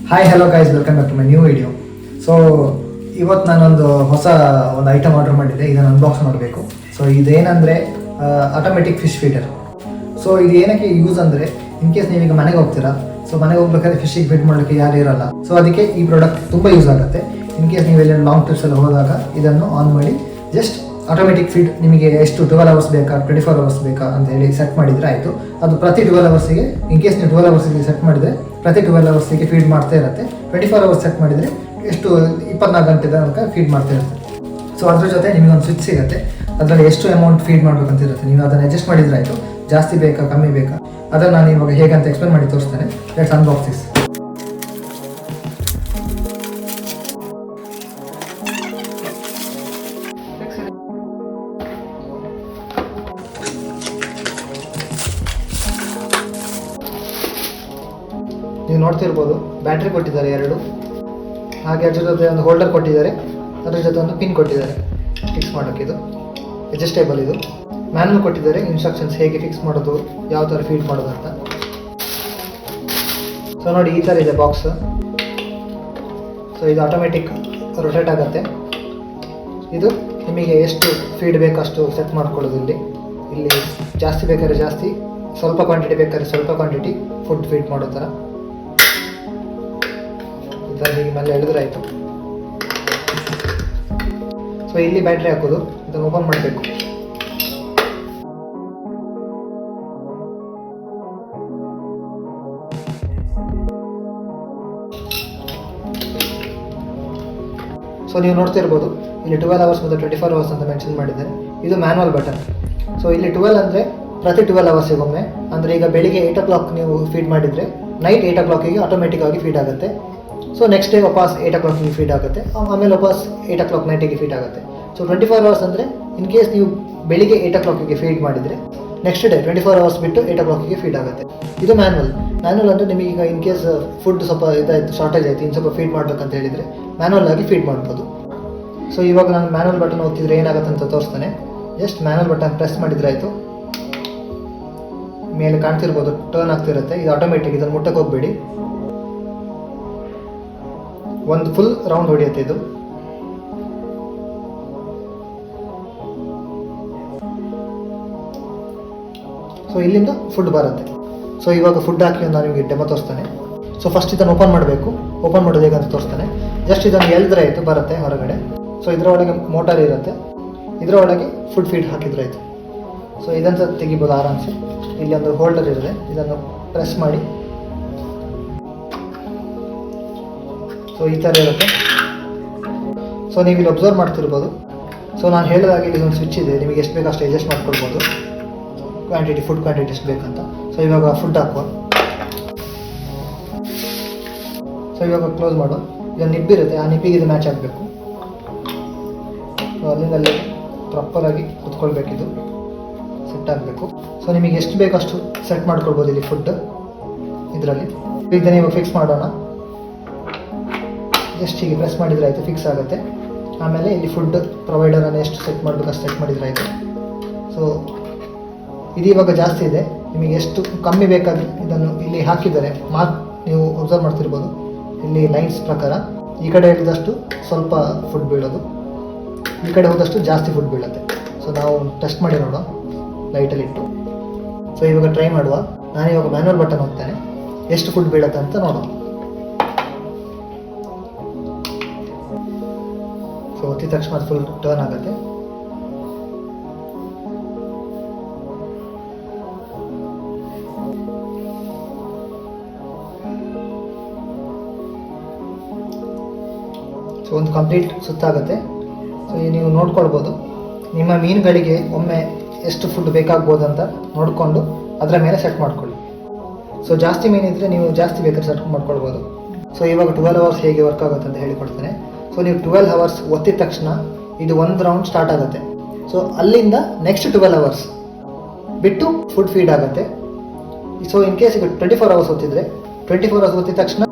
Hi hello guys, welcome back to my new video. So ಇವತ್ತು ನಾನೊಂದು ಹೊಸ item order ಮಾಡಿದ್ದೆ. ಇದನ್ನು ಅನ್ಬಾಕ್ಸ್ ಮಾಡಬೇಕು. ಸೊ ಇದೇನಂದರೆ ಆಟೋಮೆಟಿಕ್ ಫಿಶ್ ಫೀಡರ್. ಸೊ ಇದು ಏನಕ್ಕೆ ಯೂಸ್ ಅಂದರೆ, ಇನ್ ಕೇಸ್ ನೀವೀಗ ಮನೆಗೆ ಹೋಗ್ತೀರಾ, ಸೊ ಮನೆಗೆ ಹೋಗ್ಬೇಕಾದ್ರೆ ಫಿಶಿಗೆ ಫೀಡ್ ಮಾಡಲಿಕ್ಕೆ ಯಾರು ಇರಲ್ಲ. ಸೊ ಅದಕ್ಕೆ ಈ ಪ್ರಾಡಕ್ಟ್ ತುಂಬ ಯೂಸ್ ಆಗುತ್ತೆ. ಇನ್ ಕೇಸ್ ನೀವೆಲ್ಲ ಲಾಂಗ್ ಟ್ರಿಪ್ಸ್ ಎಲ್ಲ ಹೋದಾಗ ಇದನ್ನು ಆನ್ ಮಾಡಿ ಜಸ್ಟ್ ಆಟೋಮೆಟಿಕ್ ಫೀಡ್ ನಿಮಗೆ ಎಷ್ಟು 12 ಅವರ್ಸ್ ಬೇಕಾ 24 ಅವರ್ಸ್ ಬೇಕಾ ಅಂತ ಹೇಳಿ ಸೆಟ್ ಮಾಡಿದರೆ ಆಯಿತು. ಅದು ಪ್ರತಿ 12 ಅವರ್ಸಿಗೆ, ಇನ್ ಕೇಸ್ ನೀವು 12 ಅವರ್ಸಿಗೆ ಸೆಟ್ ಮಾಡಿದರೆ ಪ್ರತಿ 12 ಅವರ್ಸಿಗೆ ಫೀಡ್ ಮಾಡ್ತಾ ಇರುತ್ತೆ. 24 ಅವರ್ಸ್ ಸೆಟ್ ಮಾಡಿದರೆ ಎಷ್ಟು 24 ಗಂಟೆ ತನಕ ಫೀಡ್ ಮಾಡ್ತಾ ಇರುತ್ತೆ. ಸೊ ಅದ್ರ ಜೊತೆ ನಿಮಗೊಂದು ಸ್ವಿಚ್ ಸಿಗುತ್ತೆ. ಅದರಲ್ಲಿ ಎಷ್ಟು ಅಮೌಂಟ್ ಫೀಡ್ ಮಾಡಬೇಕಂತ ಇರುತ್ತೆ. ನೀವು ಅದನ್ನು ಅಡ್ಜಸ್ಟ್ ಮಾಡಿದರೆ ಆಯಿತು. ಜಾಸ್ತಿ ಬೇಕಾ ಕಮ್ಮಿ ಬೇಕಾ ಅದನ್ನು ನಾನು ಇವಾಗ ಹೇಗಂತ ಎಕ್ಸ್ಪ್ಲೇನ್ ಮಾಡಿ ತೋರಿಸ್ತೇನೆ. Let's unbox this. ನೀವು ನೋಡ್ತಿರ್ಬೋದು, ಬ್ಯಾಟ್ರಿ ಕೊಟ್ಟಿದ್ದಾರೆ 2, ಹಾಗೆ ಅದ್ರ ಜೊತೆ ಒಂದು ಹೋಲ್ಡರ್ ಕೊಟ್ಟಿದ್ದಾರೆ, ಅದ್ರ ಜೊತೆ ಒಂದು ಪಿನ್ ಕೊಟ್ಟಿದ್ದಾರೆ ಫಿಕ್ಸ್ ಮಾಡೋಕ್ಕೆ. ಇದು ಅಡ್ಜಸ್ಟೇಬಲ್. ಇದು ಮ್ಯಾನುವಲ್ ಕೊಟ್ಟಿದ್ದಾರೆ, ಇನ್ಸ್ಟ್ರಕ್ಷನ್ಸ್ ಹೇಗೆ ಫಿಕ್ಸ್ ಮಾಡೋದು, ಯಾವ ಥರ ಫೀಡ್ ಮಾಡೋದು ಅಂತ. ಸೊ ನೋಡಿ, ಈ ಥರ ಇದೆ ಬಾಕ್ಸ್. ಸೊ ಇದು ಆಟೋಮೆಟಿಕ್ ರೊಟೇಟ್ ಆಗುತ್ತೆ. ಇದು ನಿಮಗೆ ಎಷ್ಟು ಫೀಡ್ ಬೇಕಷ್ಟು ಸೆಟ್ ಮಾಡ್ಕೊಳ್ಳೋದು. ಇಲ್ಲಿ ಜಾಸ್ತಿ ಬೇಕಾದ್ರೆ ಜಾಸ್ತಿ, ಸ್ವಲ್ಪ ಕ್ವಾಂಟಿಟಿ ಬೇಕಾದ್ರೆ ಸ್ವಲ್ಪ ಕ್ವಾಂಟಿಟಿ ಫುಡ್ ಫೀಡ್ ಮಾಡೋ ಥರ. ಹೀಗೆ ಮೇಲೆ ಎಳೆದ್ರೆ ಆಯಿತು. ಸೊ ಇಲ್ಲಿ ಬ್ಯಾಟ್ರಿ ಹಾಕೋದು, ಇದನ್ನು ಓಪನ್ ಮಾಡಬೇಕು. ಸೊ ನೀವು ನೋಡ್ತಿರ್ಬೋದು, ಇಲ್ಲಿ 12 ಅವರ್ಸ್ ಮತ್ತು 24 ಅವರ್ಸ್ ಅಂತ ಮೆನ್ಷನ್ ಮಾಡಿದ್ದಾರೆ. ಇದು ಮ್ಯಾನುವಲ್ ಬಟನ್. ಸೊ ಇಲ್ಲಿ 12 ಅಂದರೆ ಪ್ರತಿ 12 ಅವರ್ಸಿಗೊಮ್ಮೆ. ಅಂದರೆ ಈಗ ಬೆಳಿಗ್ಗೆ 8 o'clock ನೀವು ಫೀಡ್ ಮಾಡಿದರೆ ನೈಟ್ 8 o'clockಗೆ ಆಟೋಮೆಟಿಕ್ ಆಗಿ ಫೀಡ್ ಆಗುತ್ತೆ. ಸೊ ನೆಕ್ಸ್ಟ್ ಡೇ ವಾಪಸ್ 8 o'clockಗೆ ಫೀಡ್ ಆಗುತ್ತೆ. ಆಮೇಲೆ ವಾಪಸ್ 8 o'clock ನೈಟಿಗೆ ಫೀಡ್ ಆಗುತ್ತೆ. ಸೊ 24 ಅವರ್ಸ್ ಅಂದರೆ ಇನ್ ಕೇಸ್ ನೀವು ಬೆಳಿಗ್ಗೆ 8 o'clockಗೆ ಫೀಡ್ ಮಾಡಿದರೆ ನೆಕ್ಸ್ಟ್ ಡೇ 24 ಅವರ್ಸ್ ಬಿಟ್ಟು 8 o'clockಗೆ ಫೀಡ್ ಆಗುತ್ತೆ. ಇದು ಮ್ಯಾನುವಲ್ ಅಂದರೆ ನಿಮಗೆ ಈಗ ಇನ್ ಕೇಸ್ ಫುಡ್ ಸ್ವಲ್ಪ ಇದಾಯಿತು, ಶಾರ್ಟೇಜ್ ಆಯಿತು, ಇನ್ನು ಸ್ವಲ್ಪ ಫೀಡ್ ಮಾಡಬೇಕಂತ ಹೇಳಿದರೆ ಮ್ಯಾನುವಲ್ ಆಗಿ ಫೀಡ್ ಮಾಡ್ಬೋದು. ಸೊ ಇವಾಗ ನಾನು ಮ್ಯಾನುವಲ್ ಬಟನ್ ಒತ್ತಿದ್ರೆ ಏನಾಗುತ್ತೆ ಅಂತ ತೋರಿಸ್ತಾನೆ. ಜಸ್ಟ್ ಮ್ಯಾನುವಲ್ ಬಟನ್ ಪ್ರೆಸ್ ಮಾಡಿದರೆ ಆಯಿತು. ಮೇಲೆ ಕಾಣ್ತಿರ್ಬೋದು, ಟರ್ನ್ ಆಗ್ತಿರುತ್ತೆ. ಇದು ಆಟೋಮೆಟಿಕ್. ಇದನ್ನು ಮುಟ್ಟಕ್ಕೆ ಹೋಗಬೇಡಿ. ಒಂದು ಫುಲ್ ರೌಂಡ್ ಹೊಡೆಯುತ್ತೆ ಇದು. ಸೊ ಇಲ್ಲಿಂದ ಫುಡ್ ಬರುತ್ತೆ. ಸೊ ಇವಾಗ ಫುಡ್ ಹಾಕಿ ನಾನು ನಿಮಗೆ ಡೆಮೋ ತೋರಿಸ್ತಾನೆ. ಸೊ ಫಸ್ಟ್ ಇದನ್ನು ಓಪನ್ ಮಾಡಬೇಕು. ಓಪನ್ ಮಾಡೋದು ಹೇಗಂತ ತೋರಿಸ್ತಾನೆ. ಜಸ್ಟ್ ಇದನ್ನು ಎಳೆದ್ರೆ ಆಯಿತು, ಬರುತ್ತೆ ಹೊರಗಡೆ. ಸೊ ಇದರ ಒಳಗೆ ಮೋಟಾರ್ ಇರುತ್ತೆ, ಇದರ ಒಳಗೆ ಫುಡ್ ಫೀಡ್ ಹಾಕಿದ್ರೆ ಆಯಿತು. ಸೊ ಇದನ್ನು ತೆಗಿಬೋದು ಆರಾಮ್ಸೆ. ಇಲ್ಲಿ ಒಂದು ಹೋಲ್ಡರ್ ಇರುತ್ತೆ, ಇದನ್ನು ಪ್ರೆಸ್ ಮಾಡಿ. ಸೊ ಈ ಥರ ಇರುತ್ತೆ. ಸೊ ನೀವು ಇಲ್ಲಿ ಅಬ್ಸರ್ವ್ ಮಾಡ್ತಿರ್ಬೋದು. ಸೊ ನಾನು ಹೇಳಿದಾಗೆ ಇಲ್ಲಿ ಒಂದು ಸ್ವಿಚ್ ಇದೆ, ನಿಮಗೆ ಎಷ್ಟು ಬೇಕು ಅಷ್ಟು ಅಡ್ಜಸ್ಟ್ ಮಾಡ್ಕೊಳ್ಬೋದು. ಕ್ವಾಂಟಿಟಿ, ಫುಡ್ ಕ್ವಾಂಟಿಟಿ ಎಷ್ಟು ಬೇಕಂತ. ಸೊ ಇವಾಗ ಫುಡ್ ಹಾಕುವ. ಸೊ ಇವಾಗ ಕ್ಲೋಸ್ ಮಾಡುವ. ಈಗ ನಿಬ್ಬಿರುತ್ತೆ, ಆ ನಿಬ್ಬಿಗೆ ಇದು ಮ್ಯಾಚ್ ಆಗಬೇಕು. ಸೊ ಅಲ್ಲಿಂದಲ್ಲೇ ಪ್ರಾಪರಾಗಿ ಕುತ್ಕೊಳ್ಬೇಕಿದು, ಸೆಟ್ ಆಗಬೇಕು. ಸೊ ನಿಮಗೆ ಎಷ್ಟು ಬೇಕಷ್ಟು ಸೆಟ್ ಮಾಡ್ಕೊಳ್ಬೋದು ಇಲ್ಲಿ ಫುಡ್ ಇದರಲ್ಲಿ. ಈಗ ನೀವು ಫಿಕ್ಸ್ ಮಾಡೋಣ. ಜಸ್ಟ್ ಹೀಗೆ ಪ್ರೆಸ್ ಮಾಡಿದರೆ ಆಯಿತು, ಫಿಕ್ಸ್ ಆಗುತ್ತೆ. ಆಮೇಲೆ ಇಲ್ಲಿ ಫುಡ್ ಪ್ರೊವೈಡರನ್ನು ಎಷ್ಟು ಸೆಟ್ ಮಾಡಬೇಕು ಅಷ್ಟು ಸೆಟ್ ಮಾಡಿದರೆ ಆಯಿತು. ಸೊ ಇದು ಇವಾಗ ಜಾಸ್ತಿ ಇದೆ, ನಿಮಗೆ ಎಷ್ಟು ಕಮ್ಮಿ ಬೇಕಾಗಿ ಇದನ್ನು ಇಲ್ಲಿ ಹಾಕಿದ್ದಾರೆ. ಮಾರ್ಕ್ ನೀವು ಅಬ್ಸರ್ವ್ ಮಾಡ್ತಿರ್ಬೋದು, ಇಲ್ಲಿ ಲೈನ್ಸ್ ಪ್ರಕಾರ ಈ ಕಡೆ ಹಿಡಿದಷ್ಟು ಸ್ವಲ್ಪ ಫುಡ್ ಬೀಳೋದು, ಈ ಕಡೆ ಹೋದಷ್ಟು ಜಾಸ್ತಿ ಫುಡ್ ಬೀಳುತ್ತೆ. ಸೊ ನಾವು ಟೆಸ್ಟ್ ಮಾಡಿ ನೋಡುವ ಲೈಟಲ್ಲಿ ಇಟ್ಟು. ಸೊ ಇವಾಗ ಟ್ರೈ ಮಾಡುವ. ನಾನಿವಾಗ ಮ್ಯಾನುವಲ್ ಬಟನ್ ಹೋಗ್ತೇನೆ, ಎಷ್ಟು ಫುಡ್ ಬೀಳುತ್ತೆ ಅಂತ ನೋಡುವ. ಸೊ ಒತ್ತಿದ ತಕ್ಷಣ ಫುಲ್ ಟರ್ನ್ ಆಗುತ್ತೆ. ಸೊ ಒಂದು ಕಂಪ್ಲೀಟ್ ಸುತ್ತಾಗುತ್ತೆ. ಸೊ ನೀವು ನೋಡ್ಕೊಳ್ಬೋದು, ನಿಮ್ಮ ಮೀನುಗಳಿಗೆ ಒಮ್ಮೆ ಎಷ್ಟು ಫುಡ್ ಬೇಕಾಗ್ಬೋದು ಅಂತ ನೋಡಿಕೊಂಡು ಅದರ ಮೇಲೆ ಸೆಟ್ ಮಾಡ್ಕೊಳ್ಳಿ. ಸೊ ಜಾಸ್ತಿ ಮೀನಿದ್ರೆ ನೀವು ಜಾಸ್ತಿ ಬೇಕಾದ್ರೆ ಸೆಟ್ ಮಾಡ್ಕೊಳ್ಬೋದು. ಸೊ ಇವಾಗ 12 ಅವರ್ಸ್ ಹೇಗೆ ವರ್ಕ್ ಆಗುತ್ತೆ ಅಂತ ಹೇಳಿಕೊಡ್ತೇನೆ. ಸೊ ನೀವು 12 ಅವರ್ಸ್ ಒತ್ತಿದ ತಕ್ಷಣ ಇದು ಒಂದು ರೌಂಡ್ ಸ್ಟಾರ್ಟ್ ಆಗುತ್ತೆ. ಸೊ ಅಲ್ಲಿಂದ ನೆಕ್ಸ್ಟ್ 12 ಅವರ್ಸ್ ಬಿಟ್ಟು ಫುಡ್ ಫೀಡ್ ಆಗುತ್ತೆ. ಸೊ ಇನ್ ಕೇಸ್ ಈಗ 24 ಅವರ್ಸ್ ಒತ್ತಿದ್ರೆ 24 ಅವರ್ಸ್ ಒತ್ತಿದ ತಕ್ಷಣ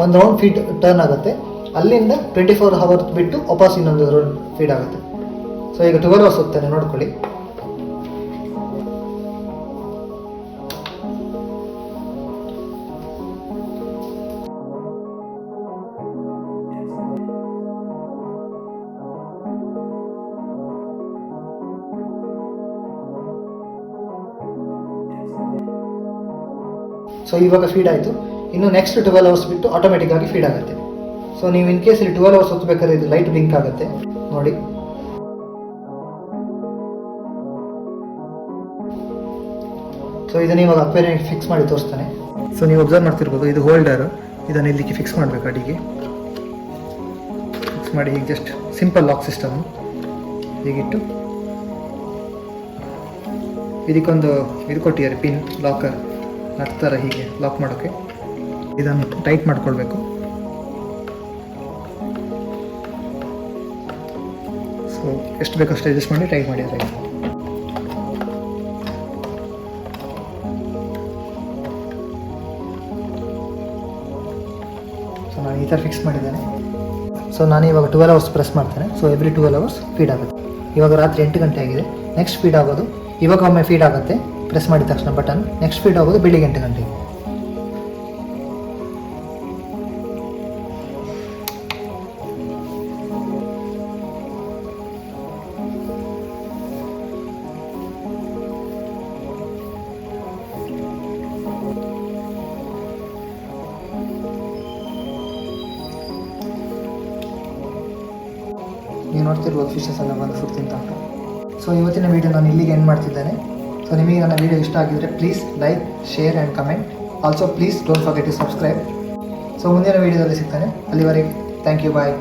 ಒಂದು ರೌಂಡ್ ಫೀಡ್ ಟರ್ನ್ ಆಗುತ್ತೆ. ಅಲ್ಲಿಂದ 24 ಅವರ್ಸ್ ಬಿಟ್ಟು ವಾಪಸ್ ಇನ್ನೊಂದು ರೌಂಡ್ ಫೀಡ್ ಆಗುತ್ತೆ. ಸೊ ಈಗ 12 ಅವರ್ಸ್ ಹೋಗ್ತಾನೆ ನೋಡ್ಕೊಳ್ಳಿ. ಸೊ ಇವಾಗ ಫೀಡ್ ಆಯಿತು. ಇನ್ನು ನೆಕ್ಸ್ಟ್ 12 ಅವರ್ಸ್ ಬಿಟ್ಟು ಆಟೋಮೆಟಿಕ್ ಆಗಿ ಫೀಡ್ ಆಗುತ್ತೆ. ಸೊ ನೀವು ಇನ್ ಕೇಸ್ ಇಲ್ಲಿ 12 ಅವರ್ಸ್ ಹೊತ್ತಬೇಕಾದ್ರೆ ಇದು ಲೈಟ್ ಬ್ಲಿಂಕ್ ಆಗುತ್ತೆ ನೋಡಿ. ಸೊ ಇದನ್ನ ಇವಾಗ ಅಕ್ವೇರಿಯಂ ಫಿಕ್ಸ್ ಮಾಡಿ ತೋರಿಸ್ತಾನೆ. ಸೊ ನೀವು ಅಬ್ಸರ್ವ್ ಮಾಡ್ತಿರ್ಬೋದು, ಇದು ಹೋಲ್ಡರ್, ಇದನ್ನು ಇಲ್ಲಿಗೆ ಫಿಕ್ಸ್ ಮಾಡಬೇಕು ಅಡಿಗೆ. ಫಿಕ್ಸ್ ಮಾಡಿ ಹೀಗೆ ಜಸ್ಟ್ ಸಿಂಪಲ್ ಲಾಕ್ ಸಿಸ್ಟಮ್ ಹೀಗಿಟ್ಟು ಇದಕ್ಕೊಂದು ಇದು ಕೊಟ್ಟಿದ್ದಾರೆ ಪಿನ್ ಲಾಕರ್ ನಟ್ ಥರ ಹೀಗೆ ಲಾಕ್ ಮಾಡೋಕ್ಕೆ. ಇದನ್ನು ಟೈಟ್ ಮಾಡ್ಕೊಳ್ಬೇಕು. ಸೊ ಎಷ್ಟು ಬೇಕೋ ಅಷ್ಟು ಅಡ್ಜಸ್ಟ್ ಮಾಡಿ ಟೈಟ್ ಮಾಡಿ ಅದಕ್ಕೆ. ಸೊ ನಾನು ಈ ಥರ ಫಿಕ್ಸ್ ಮಾಡಿದ್ದೇನೆ. ಸೊ ನಾನು ಇವಾಗ 12 ಅವರ್ಸ್ ಪ್ರೆಸ್ ಮಾಡ್ತೇನೆ. ಸೊ ಎವ್ರಿ 12 ಅವರ್ಸ್ ಫೀಡ್ ಆಗುತ್ತೆ. ಇವಾಗ ರಾತ್ರಿ 8 ಗಂಟೆ ಆಗಿದೆ. ನೆಕ್ಸ್ಟ್ ಫೀಡ್ ಆಗೋದು ಇವಾಗ ಒಮ್ಮೆ ಫೀಡ್ ಆಗುತ್ತೆ ಪ್ರೆಸ್ ಮಾಡಿದ ತಕ್ಷಣ ಬಟನ್. ನೆಕ್ಸ್ಟ್ ಫೀಡ್ ಆಗೋದು ಬೆಳಿಗ್ಗೆ 8 ಗಂಟೆಗೆ. ನೀವು ನೋಡ್ತಿರ್ಬೋದು ಫಿಶಸ್ ಎಲ್ಲ ಬಂದು ಫುಡ್ ತಿಂತ ಉಂಟು. ಸೊ ಇವತ್ತಿನ ವೀಡಿಯೋ ನಾನು ಇಲ್ಲಿಗೆ ಎಂಡ್ ಮಾಡ್ತಿದ್ದೇನೆ. ಸೊ ನಿಮಗೆ ನನ್ನ ವೀಡಿಯೋ ಇಷ್ಟ ಆಗಿದ್ದರೆ please like, share and comment. Also please don't forget to subscribe. So ಮುಂದಿನ ವೀಡಿಯೋದಲ್ಲಿ ಸಿಗ್ತಾನೆ. ಅಲ್ಲಿವರೆಗೆ ಥ್ಯಾಂಕ್ ಯು, ಬಾಯ್.